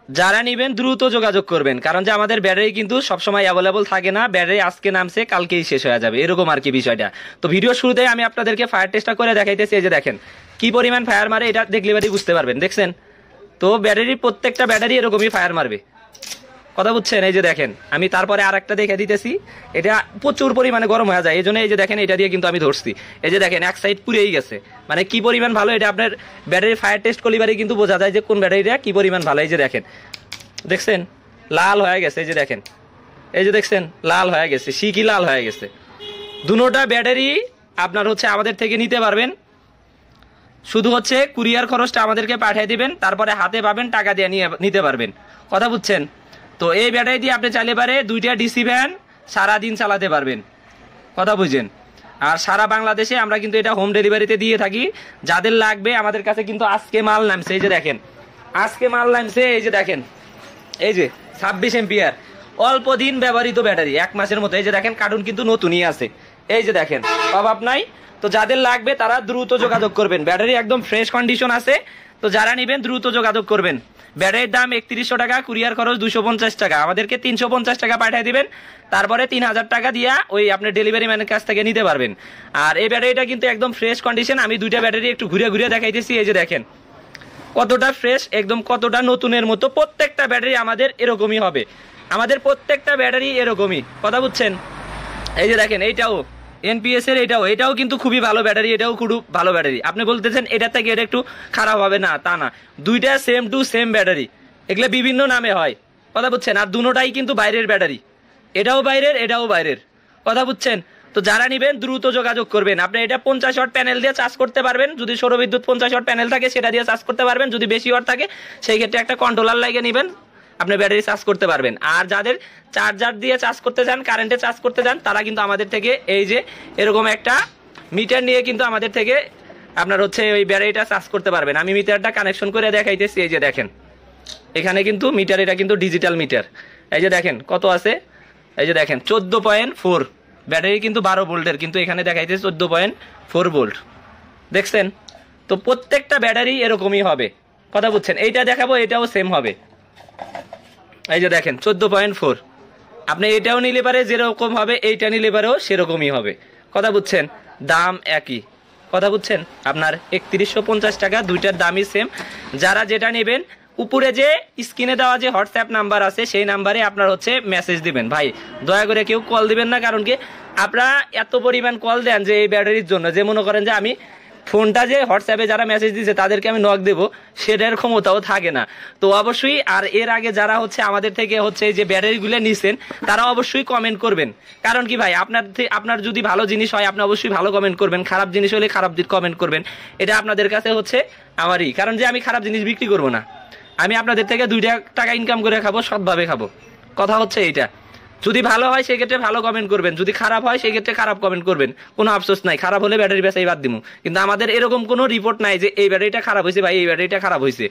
যারা নিবেন দ্রুত যোগাযোগ করবেন, কারণ যে আমাদের ব্যাটারি কিন্তু সবসময় অ্যাভেলেবল থাকে না, ব্যাটারি আজকে নামছে কালকেই শেষ হয়ে যাবে, এরকম আর কি বিষয়টা। তো ভিডিও শুরুতে আমি আপনাদেরকে ফায়ার টেস্টটা করে দেখাইতেছি। এই যে দেখেন কি পরিমাণ ফায়ার মারে, এটা দেখলে বাড়ি বুঝতে পারবেন। দেখছেন তো ব্যাটারির প্রত্যেকটা ব্যাটারি এরকমই ফায়ার মারবে, কথা বুঝছেন। এই যে দেখেন আমি তারপরে আর একটা দেখে দিতেছি, এটা প্রচুর পরিমাণে গরম হয়ে যায়, এই জন্য এই যে দেখেন এটা দিয়ে কিন্তু আমি ধরছি। এই যে দেখেন এক সাইড পুড়েই গেছে, মানে কি পরিমাণ ভালো এটা আপনার ব্যাটারির ফায়ার টেস্ট করলে কিন্তু বোঝা যায় যে কোন ব্যাটারিটা কি পরিমাণ ভালো। এই যে দেখেন, দেখছেন লাল হয়ে গেছে, এই যে দেখেন, এই যে দেখছেন লাল হয়ে গেছে, শিকি লাল হয়ে গেছে। দুটোটা ব্যাটারি আপনার হচ্ছে আমাদের থেকে নিতে পারবেন, শুধু হচ্ছে কুরিয়ার খরচটা আমাদেরকে পাঠিয়ে দিবেন, তারপরে হাতে পাবেন, টাকা দিয়ে নিতে পারবেন, কথা বুঝছেন। তো এই ব্যাটারি দিয়ে আপনি চাইলে পারে 2টা ডিসি ভ্যান সারাদিন চালাতে পারবেন, কথা বুঝছেন। আর সারা বাংলাদেশে আমরা কিন্তু এটা হোম ডেলিভারিতে দিয়ে থাকি। যাদের লাগবে আমাদের কাছে কিন্তু আজকে মাল নামছে, এই যে দেখেন আজকে মাল নামছে। এই যে দেখেন এই যে 26 এম্পিয়ার অল্প দিন ব্যবহৃত ব্যাটারি, 1 মাসের মতো। এই যে দেখেন কার্টুন কিন্তু নতুনই আছে, এই যে দেখেন অভাব নাই। তো যাদের লাগবে তারা দ্রুত যোগাযোগ করবেন, ব্যাটারি একদম ফ্রেশ কন্ডিশন আছে। তো যারা নেবেন দ্রুত যোগাযোগ করবেন। ব্যাটারির দাম 3100 টাকা, কুরিয়ার খরচ 250 টাকা, আমাদেরকে 350 টাকা পাঠিয়ে দিবেন, তারপরে 3000 টাকা দিয়া ওই আপনি ডেলিভারি ম্যানের কাছ থেকে নিতে পারবেন। আর এই ব্যাটারিটা কিন্তু একদম ফ্রেশ কন্ডিশন, আমি 2টা ব্যাটারি একটু ঘুরে ঘুরে দেখাইতেছি। এই যে দেখেন কতটা ফ্রেশ, একদম কতটা নতুনের মতো। প্রত্যেকটা ব্যাটারি আমাদের এরকমই হবে, আমাদের প্রত্যেকটা ব্যাটারি এরকমই, কথা বুঝছেন। এই যে দেখেন এইটাও এনপিএস এর, এটাও কিন্তু খুবই ভালো ব্যাটারি, এটাও খুব ভালো ব্যাটারি। আপনি বলতেছেন এটা থেকে এটা একটু খারাপ হবে, না তা না, 2টা সেম টু সেম ব্যাটারি, এগুলো বিভিন্ন নামে হয়, কথা বুঝছেন। আর দুটোটাই কিন্তু বাইরের ব্যাটারি, এটাও বাইরের এটাও বাইরের, কথা বুঝছেন। তো যারা নিবেন দ্রুত যোগাযোগ করবেন। আপনি এটা 50 ওয়াট প্যানেল দিয়ে চার্জ করতে পারবেন, যদি সৌরবিদ্যুৎ 50 ওয়াট প্যানেল থাকে সেটা দিয়ে চার্জ করতে পারবেন, যদি বেশি ওয়াট থাকে সেই ক্ষেত্রে একটা কন্ট্রোলার লাগিয়ে নেবেন, আপনি ব্যাটারি চার্জ করতে পারবেন। আর যাদের চার্জার দিয়ে চার্জ করতে চান, কারেন্টে চার্জ করতে চান, তারা কিন্তু আমাদের থেকে এই যে এরকম একটা মিটার নিয়ে কিন্তু আমাদের থেকে আপনার হচ্ছে ওই ব্যাটারিটা চার্জ করতে পারবেন। আমি মিটারটা কানেকশন করে দেখাইতেছি। এই যে দেখেন এখানে কিন্তু মিটার, এটা কিন্তু ডিজিটাল মিটার। এই যে দেখেন কত আছে, এই যে দেখেন 14.4, ব্যাটারি কিন্তু 12 ভোল্টের, কিন্তু এখানে দেখাইতেছে 14.4 ভোল্ট, দেখছেন। তো প্রত্যেকটা ব্যাটারি এরকমই হবে, কথা বুঝছেন। এইটা দেখাবো, এটাও সেম হবে। এই যে দেখেন 14.4, আপনি এটাও নিলে পারে যেরকম হবে, এইটা নিলে পারেও সেরকমই হবে, কথা বুঝছেন। দাম একই, কথা বুঝছেন। আপনার 3150 টাকা, 2টার দামই সেম। যারা যেটা নেবেন উপরে যে স্ক্রিনে দেওয়া যে হোয়াটসঅ্যাপ নাম্বার আছে সেই নাম্বারে আপনার হচ্ছে মেসেজ দিবেন। ভাই দয়া করে কেউ কল দিবেন না, কারণ কি আপনারা এত পরিমাণ কল দেন যে এই ব্যাটারির জন্য, যে মনে করেন যে আমি ফোনটা যে হোয়াটসঅ্যাপে যারা মেসেজ দিচ্ছে তাদেরকে আমি নক দেবো, সেটার ক্ষমতাও থাকে না। তো অবশ্যই আর এর আগে যারা হচ্ছে আমাদের থেকে হচ্ছে যে ব্যাটারিগুলো নিছেন তারা অবশ্যই কমেন্ট করবেন, কারণ কি ভাই আপনার যদি ভালো জিনিস হয় আপনি অবশ্যই ভালো কমেন্ট করবেন, খারাপ জিনিস হলে খারাপ কমেন্ট করবেন। এটা আপনাদের কাছে হচ্ছে আমারই, কারণ যে আমি খারাপ জিনিস বিক্রি করবো না, আমি আপনাদের থেকে 2 টাকা ইনকাম করে খাবো, সৎভাবে খাবো, কথা হচ্ছে এইটা। যদি ভালো হয় সেই ক্ষেত্রে ভালো কমেন্ট করবেন, যদি খারাপ হয় সেই ক্ষেত্রে খারাপ কমেন্ট করবেন, কোনো আফসোস নাই। খারাপ হলে ব্যাটারি বেচাই বাদ দিমু, কিন্তু আমাদের এরকম কোনো রিপোর্ট নাই যে এই ব্যাটারিটা খারাপ হয়েছে ভাই, এই ব্যাটারিটা খারাপ হয়েছে,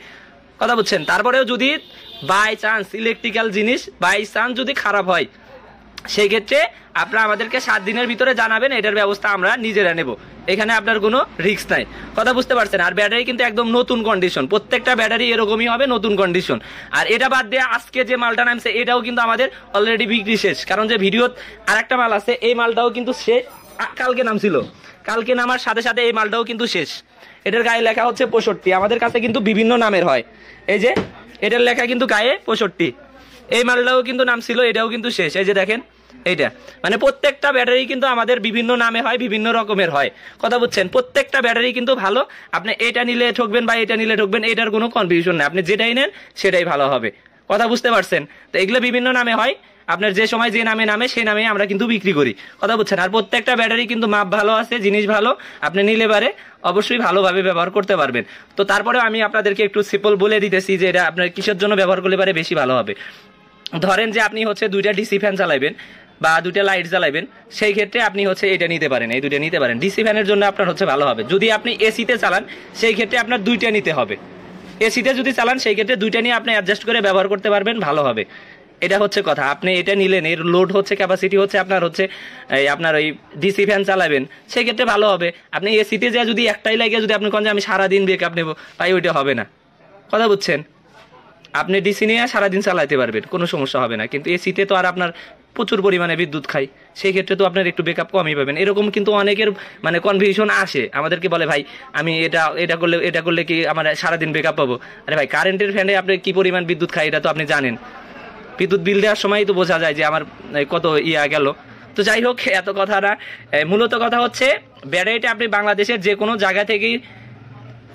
কথা বুঝছেন। তারপরেও যদি বাই চান্স ইলেকট্রিক্যাল জিনিস বাই চান্স যদি খারাপ হয় সেই ক্ষেত্রে আপনারা আমাদেরকে 7 দিনের ভিতরে জানাবেন, এটার ব্যবস্থা আমরা নিজেরা নেব, এখানে আপনার কোনো রিস্ক নাই, কথা বুঝতে পারছেন। আর ব্যাটারি কিন্তু একদম নতুন কন্ডিশন, প্রত্যেকটা ব্যাটারি এরকমই হবে, নতুন কন্ডিশন। আর এটা বাদ দিয়ে আজকে যে মালটা নামছে এটাও কিন্তু আমাদের অলরেডি বিক্রি শেষ, কারণ যে ভিডিওত আরেকটা মাল আছে, এই মালটাও কিন্তু শেষ, কালকে নামছিল, কালকে নামার সাথে সাথে এই মালটাও কিন্তু শেষ। এটার গায়ে লেখা হচ্ছে 65, আমাদের কাছে কিন্তু বিভিন্ন নামের হয়, এই যে এটার লেখা কিন্তু গায়ে 65, এই মালটাও কিন্তু নাম ছিল, এটাও কিন্তু শেষ। এই যে দেখেন এইটা, মানে প্রত্যেকটা ব্যাটারি কিন্তু আমাদের বিভিন্ন নামে হয়, বিভিন্ন রকমের হয়, কথা বুঝছেন। প্রত্যেকটা ব্যাটারি কিন্তু ভালো, আপনি এটা নিলে ঠকবেন বা এটা নিলে ঠকবেন, এটার কোনো কনফিউশন নেই, আপনি যেটাই নেন সেটাই ভালো হবে, কথা বুঝতে পারছেন। তো এগুলো বিভিন্ন নামে হয়, আপনার যে সময় যে নামে সেই নামে আমরা কিন্তু বিক্রি করি, কথা বুঝছেন। আর প্রত্যেকটা ব্যাটারি কিন্তু মাপ ভালো আছে, জিনিস ভালো, আপনি নিলে পারে অবশ্যই ভালোভাবে ব্যবহার করতে পারবেন। তো তারপরেও আমি আপনাদেরকে একটু সিম্পল বলে দিতেছি যে এটা আপনার কিসের জন্য ব্যবহার করলে পারে বেশি ভালো হবে। ধরেন যে আপনি হচ্ছে 2টা ডিসি ফ্যান চালাবেন বা 2টা লাইট জ্বালাবেন, সেই ক্ষেত্রে আপনি হচ্ছে এটা নিতে পারেন, এই 2টা নিতে পারেন। ডিসি ফ্যানের জন্য আপনার হচ্ছে ভালো হবে। যদি আপনি এসিতে চালান সেই ক্ষেত্রে আপনার 2টা নিতে হবে, এসিতে যদি চালান সেই ক্ষেত্রে 2টা নিয়ে আপনি অ্যাডজাস্ট করে ব্যবহার করতে পারবেন, ভালো হবে। এটা হচ্ছে কথা, আপনি এটা নিলেন, এর লোড হচ্ছে ক্যাপাসিটি হচ্ছে আপনার হচ্ছে আপনার ওই ডিসি ফ্যান চালাবেন সেই ক্ষেত্রে ভালো হবে। আপনি এসিতে যা যদি একটাই লাগে যদি আপনি কোন যে আমি সারাদিন ব্রেকআপ নেবো, ভাই ওইটা হবে না, কথা বুঝছেন। আপনি ডিসি নিয়ে সারাদিন চালাতে পারবেন, কোনো সমস্যা হবে না। কিন্তু এসিতে তো আর আপনার প্রচুর পরিমাণে বিদ্যুৎ খায়, সেই ক্ষেত্রে তো আপনার একটু ব্যাকআপ কমই পাবেন। এরকম কিন্তু অনেকের মানে কনফিউশন আসে, আমাদেরকে বলে ভাই আমি এটা করলে কি আমার সারাদিন ব্যাকআপ পাবো? আরে ভাই কারেন্টের ফ্যানে আপনি কি পরিমাণ বিদ্যুৎ খায় এটা তো আপনি জানেন, বিদ্যুৎ বিল দেওয়ার সময় তো বোঝা যায় যে আমার কত গেল। তো যাই হোক, এত কথা না, মূলত কথা হচ্ছে ব্যাটারিটা আপনি বাংলাদেশের যে কোনো জায়গা থেকেই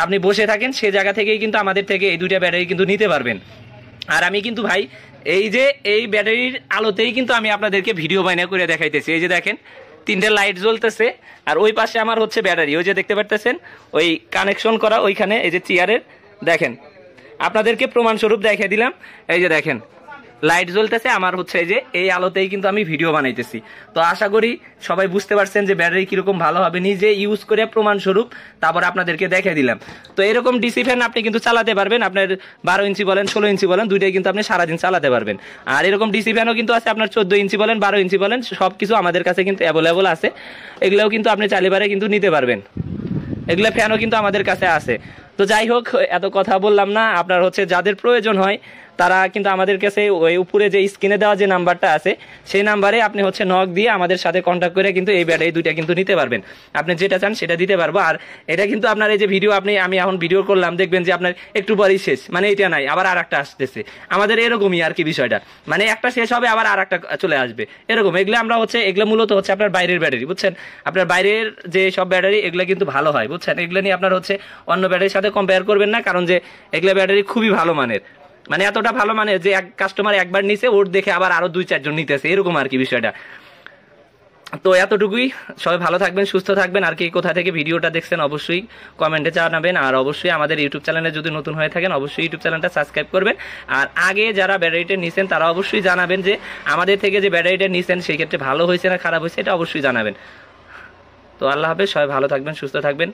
আপনি বসে থাকেন, সে জায়গা থেকেই কিন্তু আমাদের থেকে এই দুইটা ব্যাটারি কিন্তু নিতে পারবেন। আর আমি কিন্তু ভাই এই যে এই ব্যাটারির আলোতেই কিন্তু আমি আপনাদেরকে ভিডিও বানিয়ে করে দেখাইতেছি। এই যে দেখেন 3টে লাইট জ্বলতেছে, আর ওই পাশে আমার হচ্ছে ব্যাটারি, ওই যে দেখতে পারতেছেন ওই কানেকশন করা ওইখানে, এই যে চেয়ারের দেখেন, আপনাদেরকে প্রমাণস্বরূপ দেখিয়ে দিলাম। এই যে দেখেন লাইট জ্বলতেছে আমার হচ্ছে, এই যে এই আলোতেই কিন্তু আমি ভিডিও বানাইতেছি। তো আশা করি সবাই বুঝতে পারছেন যে ব্যাটারি কিরকম ভালো হবে, নিজে ইউজ করে প্রমাণস্বরূপ তারপর আপনাদেরকে দেখিয়ে দিলাম। তো এরকম ডিসি ফ্যান আপনি কিন্তু চালাতে পারবেন, আপনার 12 ইঞ্চি বলেন 16 ইঞ্চি বলেন, দুইটাই কিন্তু আপনি সারাদিন চালাতে পারবেন। আর এরকম ডিসি ফ্যানও কিন্তু আছে আপনার 14 ইঞ্চি বলেন 12 ইঞ্চি বলেন, সব কিছু আমাদের কাছে কিন্তু অ্যাভেলেবল আছে। এগুলোও কিন্তু আপনি চাইলে পারে কিন্তু নিতে পারবেন, এগুলো ফ্যানও কিন্তু আমাদের কাছে আছে। তো যাই হোক, এত কথা বললাম না, আপনার হচ্ছে যাদের প্রয়োজন হয় তারা কিন্তু আমাদের কাছে ওই উপরে যে স্ক্রিনে দেওয়া যে নাম্বারটা আছে সেই নাম্বারে আপনি হচ্ছে নক দিয়ে আমাদের সাথে কন্ট্যাক্ট করে কিন্তু এই ব্যাটারি দুইটা কিন্তু নিতে পারবেন। আপনি যেটা চান সেটা দিতে পারবো। আর এটা কিন্তু আপনার এই যে ভিডিও আমি এখন ভিডিও করলাম, দেখবেন যে আপনার একটু পরেই শেষ, মানে এটা নাই আবার আর একটা আসতেছে। আমাদের এরকমই আর কি বিষয়টা, মানে একটা শেষ হবে আবার আর একটা চলে আসবে এরকম। এগুলো আমরা হচ্ছে এগুলো মূলত হচ্ছে আপনার বাইরের ব্যাটারি, বুঝছেন? আপনার বাইরের যে সব ব্যাটারি এগুলো কিন্তু ভালো হয়, বুঝছেন? এগুলো নিয়ে আপনার হচ্ছে অন্য ব্যাটারির সাথে কম্পেয়ার করবেন না, কারণ যে এগুলো ব্যাটারি খুবই ভালো মানের, মানে এতটা ভালো মানের যে এক কাস্টমার একবার নিছে ওর দেখে আবার আরো 2-4 জন নিতেছে, এরকম আর কি বিষয়টা। তো এতটুকুই, সবাই ভালো থাকবেন, সুস্থ থাকবেন। আর কি কোথা থেকে ভিডিওটা দেখছেন অবশ্যই কমেন্টে জানাবেন। আর অবশ্যই আমাদের ইউটিউব চ্যানেলে যদি নতুন হয়ে থাকেন অবশ্যই ইউটিউব চ্যানেলটা সাবস্ক্রাইব করবেন। আর আগে যারা ব্যাটারিটা নিছেন তারা অবশ্যই জানাবেন যে আমাদের থেকে যে ব্যাটারিটা নিছেন সেই ক্ষেত্রে ভালো হয়েছে না খারাপ হয়েছে, এটা অবশ্যই জানাবেন। তো আল্লাহ হাফেজ, সবাই ভালো থাকবেন, সুস্থ থাকবেন।